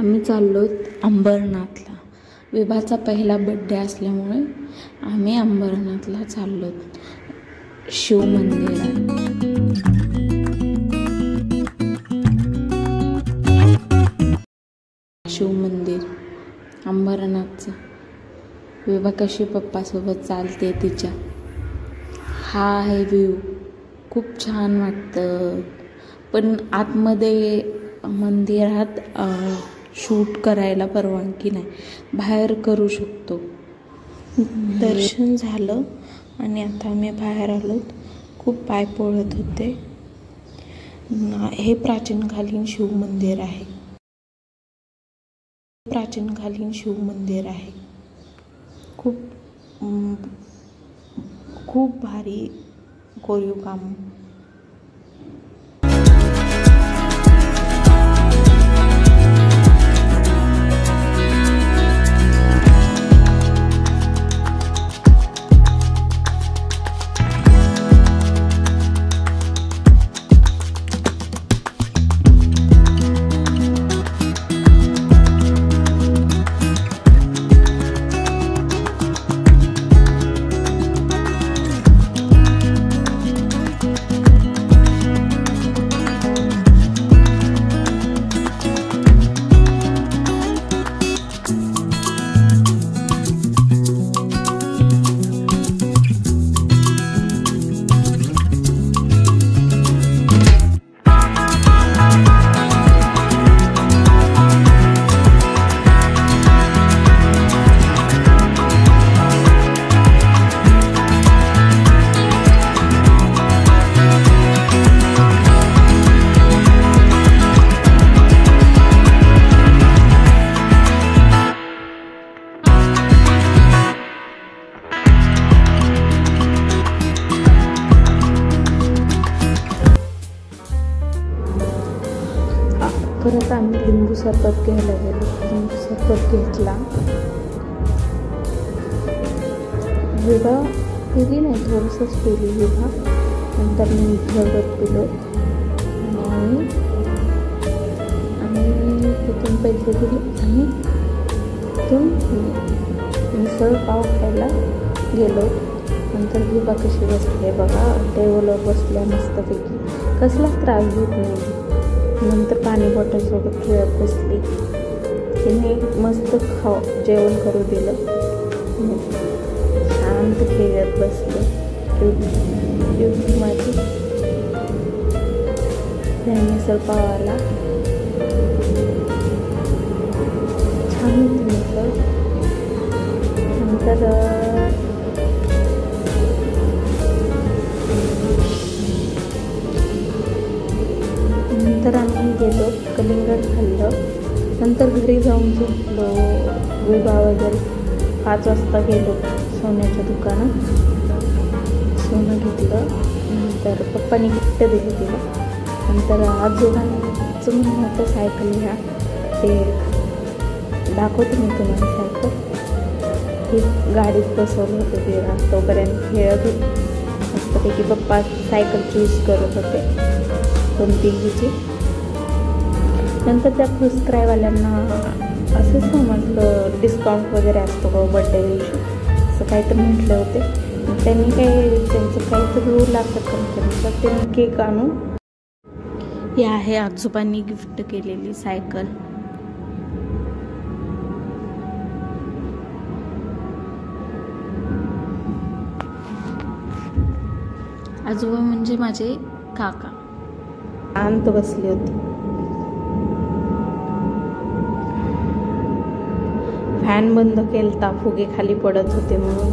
आम्ही चाललो अंबरनाथला। विभाचा पहिला बड्डे असल्यामुळे आम्ही अंबरनाथला चाललो। शिव मंदिरात शिव मंदिर अंबरनाथचं। विभा कशी पप्पासोबत चालते तिच्या। हा आहे व्ह्यू, खूप छान वाटतं। पण आतमध्ये मंदिरात शूट करायला परवानगी नाही, बाहेर करू शकतो। दर्शन झालं आणि आता आम्ही बाहेर आलो। खूप पाय पळत होते। हे प्राचीनकालीन शिव मंदिर आहे। प्राचीनकालीन शिव मंदिर आहे। खूप भारी कोरीव काम। परत आम्ही लिंबू सरबत घ्यायला गेलो। लिंबू सरबत घेतला। विभा पिली नाही, थोडंसंच पिली विभा। नंतर मी सरबत पिलो आणि तिथून पैसे दिले आणि तिथून मिसळ पाव खायला गेलो। नंतर विभा कशी बसली बघा, टेबलवर बसल्या मस्तपैकी, कसलाच त्रास घेत नाही। नंतर पाणी बॉटलसोबत खेळत बसली। तिने मस्त जेवण करू दिलं, शांत खेळत बसले। क्यूट माझी मिसळ पावाला छान होती मिसळ। नंतर आम्ही गेलो, कलिंगड खाल्लं। नंतर घरी जाऊन झोपलो। विभा वगैरे 5 वाजता गेलो सोन्याच्या दुकानात, सोनं घेतलं। नंतर पप्पानी गिफ्ट दिली तिला। नंतर आजोबांचं म्हणणं होतं सायकल घ्या, ते दाखवते मी तुम्हाला सायकल। ही गाडीत बसवलं होतं तिला, तोपर्यंत खेळत होती मस्तपैकी। पप्पा सायकल चूज करत होते कोणतीची। नंतर त्या फुसक्रायवाल्यांना असंच समजलं डिस्काउंट वगैरे असतो का बड्डे दिवशी, असं काहीतरी म्हटले होते। त्यांनी त्यांचं काहीतरी रूल असतात कंपनीचा, त्यांनी केक आणून ही आहे आजोबांनी गिफ्ट केलेली सायकल। आजोबा म्हणजे माझे काका। शांत बसली होती। फॅन बंद केलता, फुगे खाली पडत होते म्हणून।